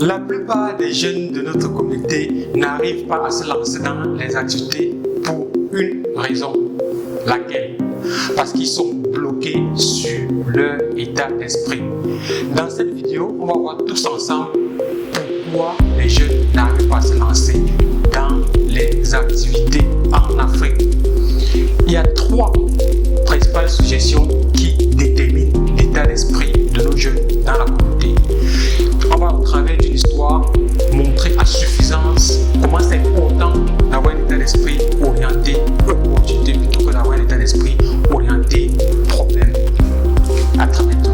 La plupart des jeunes de notre communauté n'arrivent pas à se lancer dans les activités pour une raison. Laquelle? Parce qu'ils sont bloqués sur leur état d'esprit. Dans cette vidéo, on va voir tous ensemble pourquoi les jeunes n'arrivent pas à se lancer dans les activités en Afrique. Il y a 3 principales suggestions qui déterminent l'état d'esprit de nos jeunes dans la communauté. On va au travers d'une histoire montrer à suffisance comment c'est important d'avoir un état d'esprit orienté opportunité plutôt que d'avoir un état d'esprit orienté problème. À très bientôt.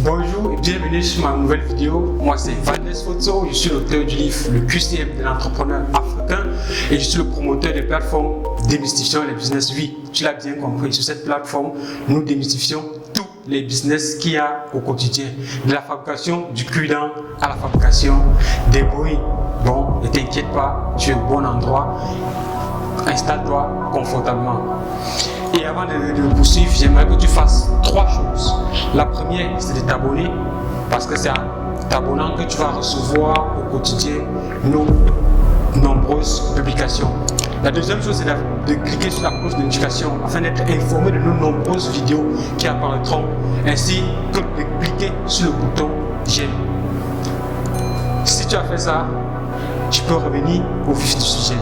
Bonjour et bienvenue sur ma nouvelle vidéo. Moi c'est Valdez Foto, je suis l'auteur du livre Le QCM de l'entrepreneur africain et je suis le promoteur de plateforme démystifiant les business. Oui, tu l'as bien compris, sur cette plateforme, nous démystifions tous les business qu'il y a au quotidien. De la fabrication du cure-dent à la fabrication des bruits. Bon, ne t'inquiète pas, tu es au bon endroit. Installe-toi confortablement. Et avant de poursuivre, j'aimerais que tu fasses 3 choses. La première, c'est de t'abonner, parce que c'est en t'abonnant que tu vas recevoir au quotidien nos nombreuses publications. La deuxième chose, c'est de cliquer sur la cloche de notification afin d'être informé de nos nombreuses vidéos qui apparaîtront, ainsi que de cliquer sur le bouton j'aime. Si tu as fait ça, tu peux revenir au vif du sujet.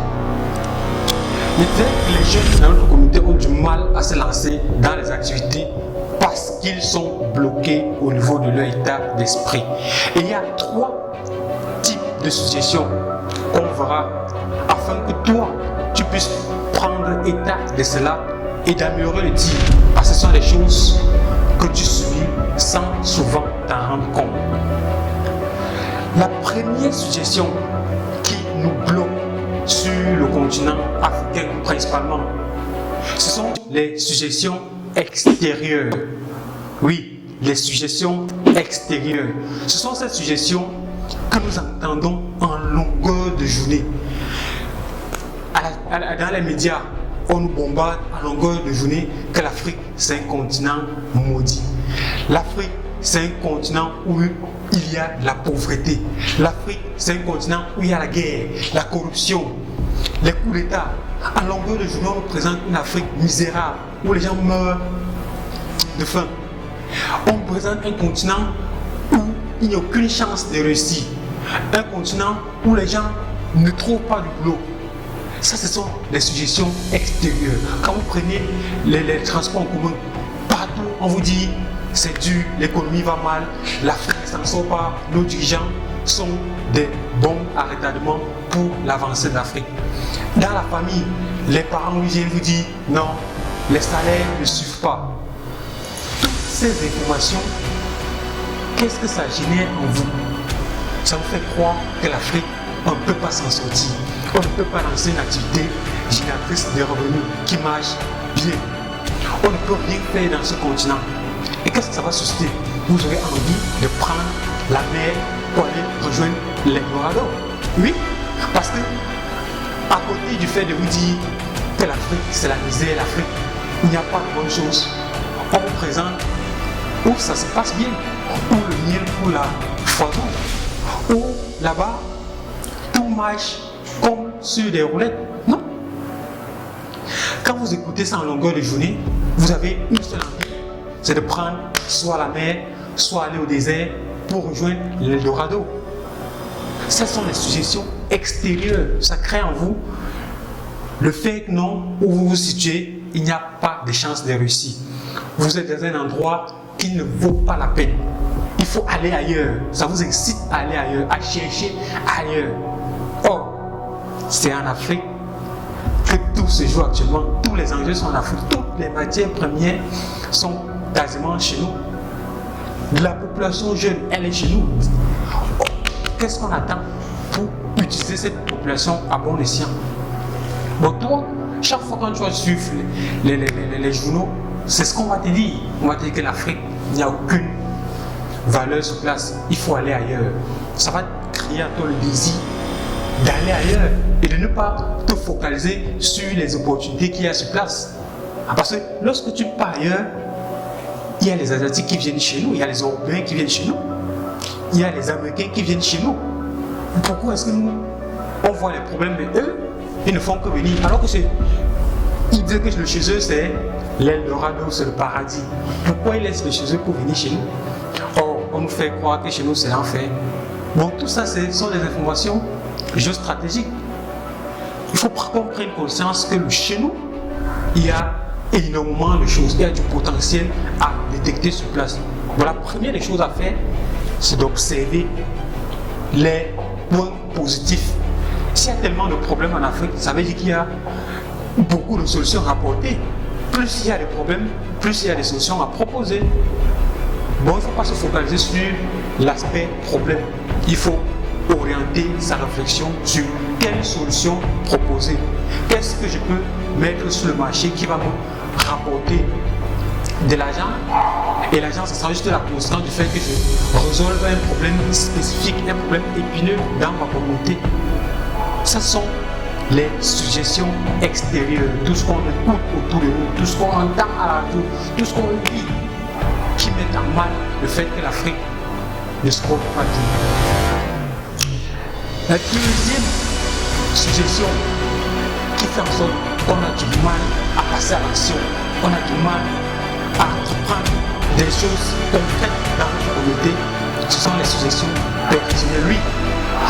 Les jeunes dans notre communauté ont du mal à se lancer dans les activités parce qu'ils sont bloqués au niveau de leur état d'esprit. Et il y a 3 types de suggestions qu'on verra afin que toi, tu puisses prendre état de cela et d'améliorer le tir. Parce que ce sont des choses que tu subis sans souvent t'en rendre compte. La première suggestion qui nous bloque sur le continent africain principalement, ce sont les suggestions extérieures. Oui, les suggestions extérieures. Ce sont ces suggestions que nous entendons en longueur de journée. Dans les médias, on nous bombarde à longueur de journée que l'Afrique c'est un continent maudit. L'Afrique c'est un continent où il y a la pauvreté. L'Afrique, c'est un continent où il y a la guerre, la corruption, les coups d'État. À longueur de journée, on nous présente une Afrique misérable, où les gens meurent de faim. On nous présente un continent où il n'y a aucune chance de réussir. Un continent où les gens ne trouvent pas de boulot. Ça, ce sont les suggestions extérieures. Quand vous prenez les transports en commun, partout, on vous dit c'est dur, l'économie va mal, l'Afrique ne s'en sort pas, nos dirigeants sont des bombes à retardement pour l'avancée de l'Afrique. Dans la famille, les parents viennent vous dire non, les salaires ne suivent pas. Toutes ces informations, qu'est-ce que ça génère en vous? Ça vous fait croire que l'Afrique, on ne peut pas s'en sortir. On ne peut pas lancer une activité génératrice de revenus qui marche bien. On ne peut rien faire dans ce continent. Et qu'est-ce que ça va susciter? Vous aurez envie de prendre la mer pour aller rejoindre l'Eldorado. Oui, parce que à côté du fait de vous dire que l'Afrique c'est la misère, l'Afrique, il n'y a pas de bonnes choses. On vous présente où ça se passe bien, où le miel pour la foison, où là-bas tout marche comme sur des roulettes. Non. Quand vous écoutez ça en longueur de journée, vous avez une seule envie, c'est de prendre soit la mer, soit aller au désert pour rejoindre l'Eldorado. Ce sont les suggestions extérieures. Ça crée en vous le fait que non, où vous vous situez, il n'y a pas de chance de réussir. Vous êtes dans un endroit qui ne vaut pas la peine. Il faut aller ailleurs. Ça vous incite à aller ailleurs, à chercher ailleurs. Or, c'est en Afrique que tout se joue actuellement. Tous les enjeux sont en Afrique. Toutes les matières premières sont quasiment chez nous. La population jeune, elle est chez nous. Qu'est-ce qu'on attend pour utiliser cette population à bon escient. Bon, toi, chaque fois quand tu vas suivre les journaux, c'est ce qu'on va te dire. On va te dire que l'Afrique, il n'y a aucune valeur sur place. Il faut aller ailleurs. Ça va créer à toi le désir d'aller ailleurs et de ne pas te focaliser sur les opportunités qu'il y a sur place. Parce que lorsque tu pars ailleurs, il y a les Asiatiques qui viennent chez nous, il y a les Européens qui viennent chez nous, il y a les Américains qui viennent chez nous. Pourquoi est-ce que nous, on voit les problèmes, mais eux, ils ne font que venir, alors que ils disent que le chez eux c'est l'Eldorado, c'est le paradis. Pourquoi ils laissent le chez eux pour venir chez nous? Or, on nous fait croire que chez nous c'est l'enfer. Bon, tout ça, ce sont des informations géostratégiques. Il faut qu'on prenne conscience que chez nous, il y a énormément de choses, il y a du potentiel à détecter sur place. Bon, la première des choses à faire, c'est d'observer les points positifs. S'il y a tellement de problèmes en Afrique, ça veut dire qu'il y a beaucoup de solutions à apporter. Plus il y a des problèmes, plus il y a des solutions à proposer. Bon, il ne faut pas se focaliser sur l'aspect problème. Il faut orienter sa réflexion sur quelle solution proposer. Qu'est-ce que je peux mettre sur le marché qui va me rapporter de l'argent? Et l'argent, ça sera juste la constante du fait que je résolve un problème spécifique, un problème épineux dans ma communauté. Ce sont les suggestions extérieures, tout ce qu'on écoute autour de nous, tout ce qu'on entend à la radio, tout ce qu'on lit, qui mettent en mal le fait que l'Afrique ne se porte pas bien. La deuxième suggestion qui fait en sorte qu'on a du mal à passer à l'action, on a du mal à entreprendre des choses concrètes dans notre communauté, ce sont les suggestions personnelles. Oui,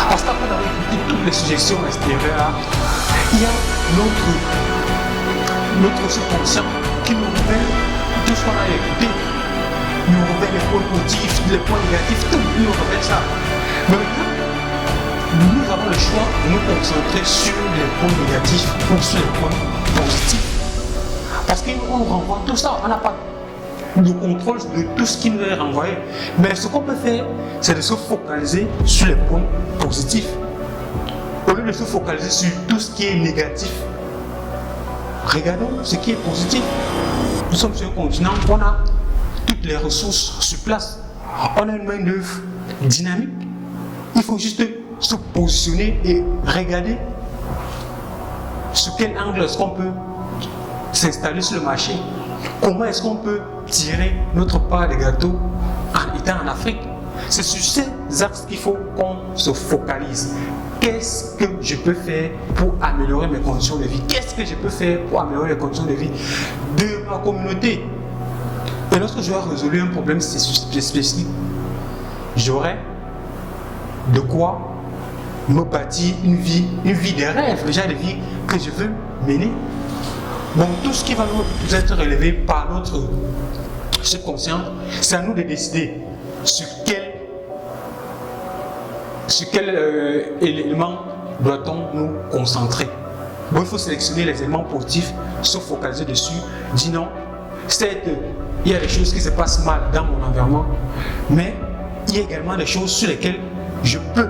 parce qu'après avoir écouté toutes les suggestions extérieures, il y a notre subconscient qui nous révèle tout ce qu'on a écouté. Il nous révèle les points positifs, les points négatifs, tout nous révèle ça. Mais maintenant, nous avons le choix de nous concentrer sur les points négatifs ou sur les points positifs. Parce qu'on nous renvoie tout ça, on n'a pas de contrôle de tout ce qui nous est renvoyé. Mais ce qu'on peut faire, c'est de se focaliser sur les points positifs. Au lieu de se focaliser sur tout ce qui est négatif, regardons ce qui est positif. Nous sommes sur un continent où on a toutes les ressources sur place. On a une main-d'œuvre dynamique. Il faut juste se positionner et regarder sur quel angle est-ce qu'on peut s'installer sur le marché. Comment est-ce qu'on peut tirer notre part de gâteau en étant en Afrique? C'est sur ces axes qu'il faut qu'on se focalise. Qu'est-ce que je peux faire pour améliorer mes conditions de vie? Qu'est-ce que je peux faire pour améliorer les conditions de vie de ma communauté? Et lorsque j'aurai résolu un problème spécifique, j'aurai de quoi me bâtir une vie de rêve, déjà de vie que je veux mener. Bon, tout ce qui va nous être relevé par notre subconscient, c'est à nous de décider sur quel élément doit-on nous concentrer. Bon, il faut sélectionner les éléments positifs, se focaliser dessus, dire non, certes, il y a des choses qui se passent mal dans mon environnement, mais il y a également des choses sur lesquelles je peux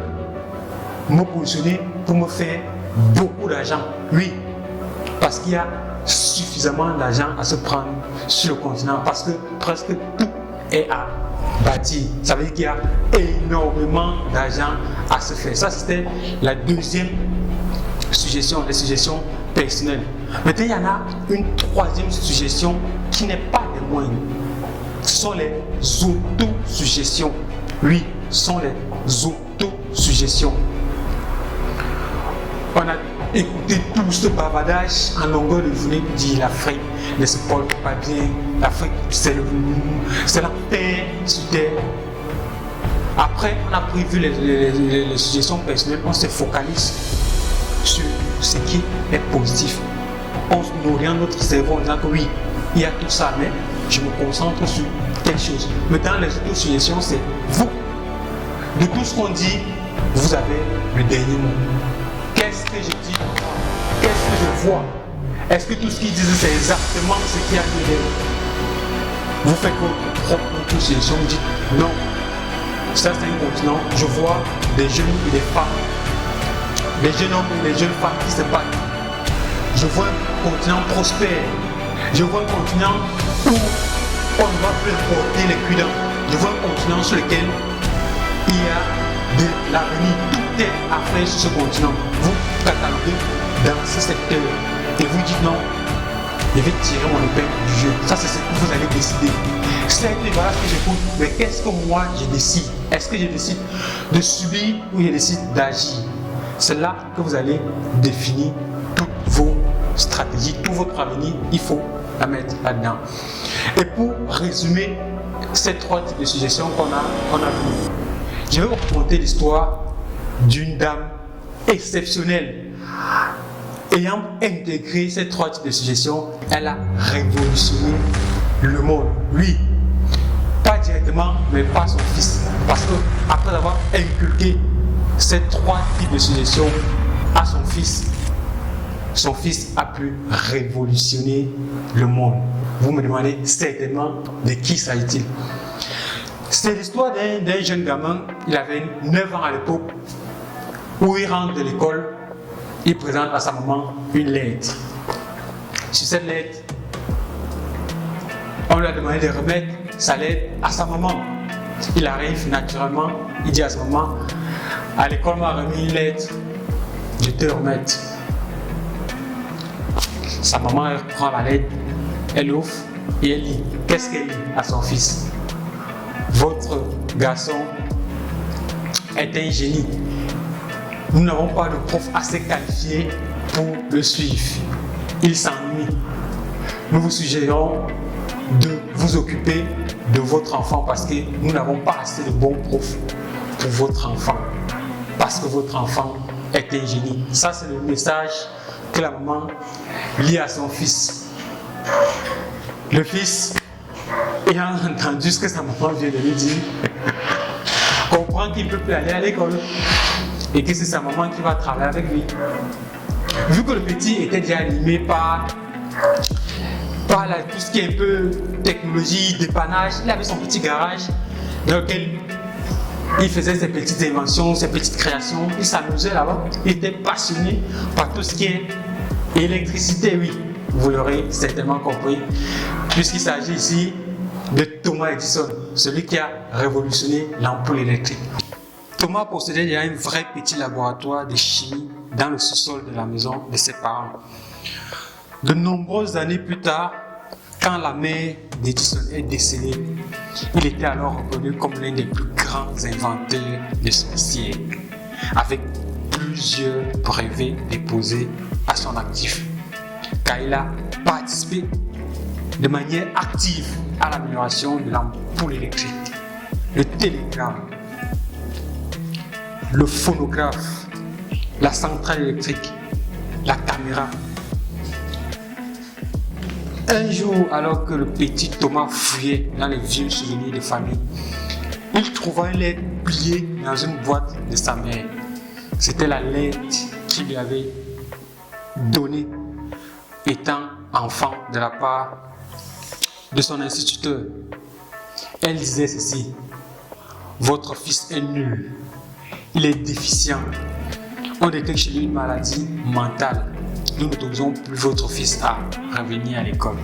me positionner pour me faire beaucoup d'argent. Oui, parce qu'il y a suffisamment d'argent à se prendre sur le continent, parce que presque tout est à bâtir. Ça veut dire qu'il y a énormément d'argent à se faire. Ça, c'était la deuxième suggestion, les suggestions personnelles. Maintenant, il y en a une troisième suggestion qui n'est pas des moindres. Ce sont les autosuggestions. Oui, ce sont les autosuggestions. On a écouté tout ce bavardage en longueur de journée pour dire l'Afrique ne se porte pas bien, l'Afrique c'est la paix sur terre. Après, on a prévu les suggestions personnelles, on se focalise sur ce qui est positif. On oriente notre cerveau en disant que oui, il y a tout ça, mais je me concentre sur telle chose. Maintenant, les autosuggestions, c'est vous. De tout ce qu'on dit, vous avez le dernier mot. Qu'est-ce que je dis? Qu'est-ce que je vois? Est-ce que tout ce qu'ils disent, c'est exactement ce qu'il y a derrière? Vous faites votre propre autosuggestion, vous dites non. Ça, c'est un continent. Je vois des jeunes et des femmes les jeunes hommes et les jeunes femmes qui se battent. Je vois un continent prospère. Je vois un continent où on ne va plus porter les cuidants. Je vois un continent sur lequel il y a de l'avenir. Tout est à faire sur ce continent. Vous cataloguez dans ce secteur et vous dites non, je vais tirer mon épingle du jeu. Ça, c'est ce que vous allez décider. C'est voilà ce que j'écoute. Mais qu'est-ce que moi je décide? Est-ce que je décide de subir ou je décide d'agir? C'est là que vous allez définir toutes vos stratégies, tout votre avenir. Il faut la mettre là-dedans. Et pour résumer ces trois types de suggestions qu'on a vues, je vais vous raconter l'histoire d'une dame exceptionnelle. Ayant intégré ces trois types de suggestions, elle a révolutionné le monde. Oui, pas directement, mais pas son fils. Parce que après avoir inculqué ces trois types de suggestions à son fils a pu révolutionner le monde. Vous me demandez certainement de qui s'agit-il. C'est l'histoire d'un jeune gamin, il avait 9 ans à l'époque, où il rentre de l'école, il présente à sa maman une lettre. Sur cette lettre, on lui a demandé de remettre sa lettre à sa maman. Il arrive naturellement, il dit à sa maman, à l'école m'a remis une lettre, je te remette. Sa maman elle prend la lettre, elle ouvre et elle lit. Qu'est-ce qu'elle lit à son fils? Votre garçon est un génie. Nous n'avons pas de prof assez qualifié pour le suivre. Il s'ennuie. Nous vous suggérons de vous occuper de votre enfant parce que nous n'avons pas assez de bons profs pour votre enfant. Parce que votre enfant est un génie. Ça, c'est le message que la maman lit à son fils. Le fils, ayant entendu ce que sa maman vient de lui dire, comprend qu'il ne peut plus aller à l'école et que c'est sa maman qui va travailler avec lui. Vu que le petit était déjà animé par tout ce qui est un peu technologie, dépannage, il avait son petit garage dans lequel il faisait ses petites inventions, ses petites créations, il s'amusait là-bas, il était passionné par tout ce qui est électricité, oui, vous l'aurez certainement compris, puisqu'il s'agit ici de Thomas Edison, celui qui a révolutionné l'ampoule électrique. Thomas possédait déjà un vrai petit laboratoire de chimie dans le sous-sol de la maison de ses parents. De nombreuses années plus tard, quand la mère d'Edison est décédée, il était alors reconnu comme l'un des plus grands inventeurs de son siècle, avec plusieurs brevets déposés à son actif, car il a participé de manière active à l'amélioration de l'ampoule électrique, le télégramme, le phonographe, la centrale électrique, la caméra. Un jour, alors que le petit Thomas fouillait dans les vieux souvenirs de famille, il trouva une lettre pliée dans une boîte de sa mère. C'était la lettre qu'il lui avait donnée étant enfant de la part de son instituteur. Elle disait ceci: votre fils est nul, il est déficient, on détecte chez lui une maladie mentale. Nous n'autorisons plus votre fils à revenir à l'école.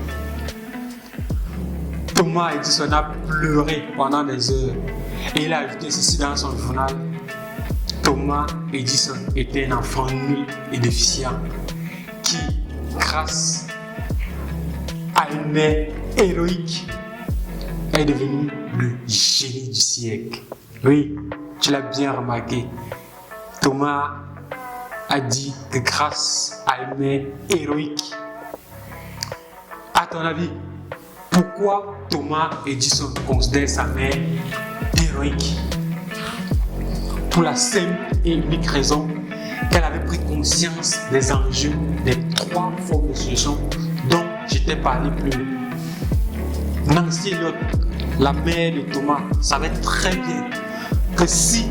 Thomas Edison a pleuré pendant des heures et il a ajouté ceci dans son journal: Thomas Edison était un enfant nul et déficient qui, grâce à une mère héroïque, est devenu le génie du siècle. Oui, tu l'as bien remarqué. Thomas a dit que grâce à une mère héroïque. À ton avis, pourquoi Thomas Edison considère sa mère héroïque? Pour la simple et unique raison qu'elle avait pris conscience des enjeux des 3 formes de solutions dont je t'ai parlé plus haut. Nancy Elliott, la mère de Thomas, savait très bien que si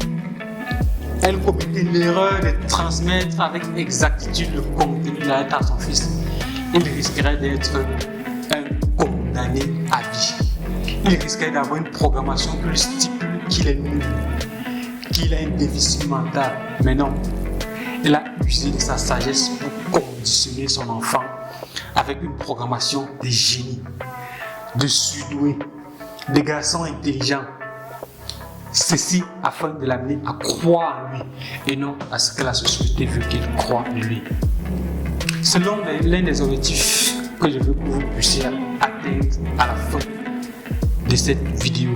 elle commettait l'erreur de transmettre avec exactitude le contenu de la lettre à son fils, il risquerait d'être un condamné à vie. Il risquerait d'avoir une programmation qui lui stipule qu'il est nul, qu'il a un déficit mental. Mais non, Elle a usé de sa sagesse pour conditionner son enfant avec une programmation de génie, de surdoués, de garçons intelligents. Ceci afin de l'amener à croire en lui et non à ce que la société veut qu'il croie en lui. Selon l'un des objectifs que je veux que vous puissiez atteindre à la fin de cette vidéo,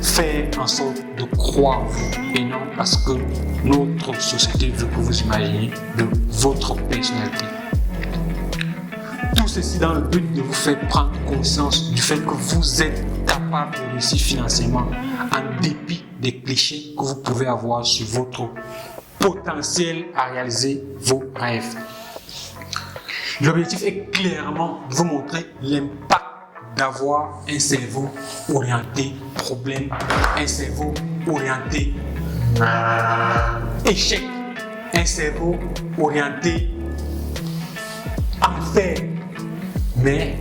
faire en sorte de croire en vous et non à ce que notre société veut que vous imaginiez de votre personnalité. Tout ceci dans le but de vous faire prendre conscience du fait que vous êtes capable de réussir financièrement en dépit des clichés que vous pouvez avoir sur votre potentiel à réaliser vos rêves. L'objectif est clairement de vous montrer l'impact d'avoir un cerveau orienté problème, un cerveau orienté échec, un cerveau orienté enfer, mais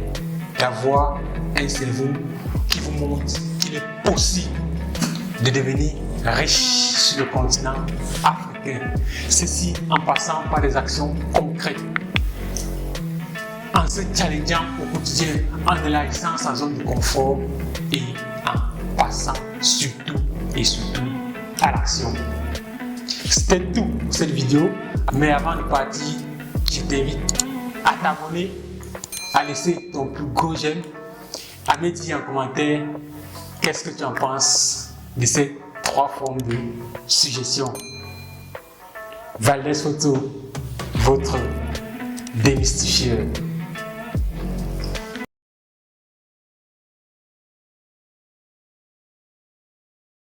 d'avoir un cerveau qui vous montre qu'il est possible de devenir riche sur le continent africain. Ceci en passant par des actions concrètes, en se challengeant au quotidien, en élargissant sa zone de confort et en passant surtout à l'action. C'était tout pour cette vidéo, mais avant de partir, je t'invite à t'abonner, à laisser ton plus gros j'aime, à me dire en commentaire qu'est-ce que tu en penses de ces 3 formes de suggestions. Valdez Photo, votre démystifieur.